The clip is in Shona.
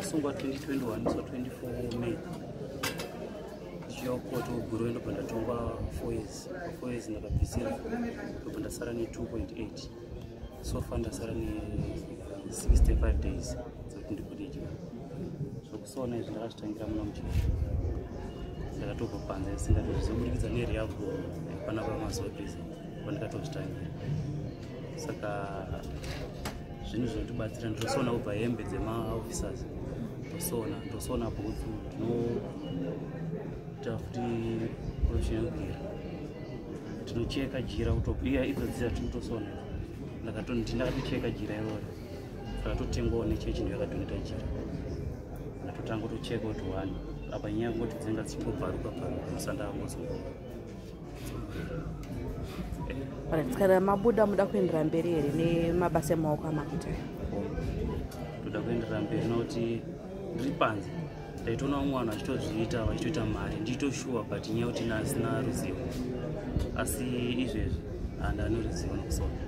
musungwa 2021 so 24 May. Chiokoti uguru ndobva ndatongwa 4 years ndakabvisira ndobva ndasara ne 2.8 so far ndasara ne 65 days dzokuti ndikudiki zvokusona izvi ndakazvitangira muna mucheri ndakatobva panze singatozvizoburikidza neriyabho pana pamazuva pese pandakatozvitangira saka zvinhu zvinotibatsira ndosona kubva hembe dzemaofficers ndosona bhutsu futi kuchinogera tinocheka jira kutopia idzodzira tikutosona ndakatocheka jira iroro takatotengwawo nechechi ndiyo yakadoneta jira ndatotanga kutocheka kuti 1 apa nyaya kungoti dzenga dzichitobvaruka musanda angozonga kana mabuda muda kuendera mberi here nemabasa emaoko amakuita toda kuendera mberi nokuti ndiri panze ndaitoona mwana achitozviita vachitoita mari nditoshuwa but nyaya kuti asina ruzivo asi izvezvi handane ruzivo nokusona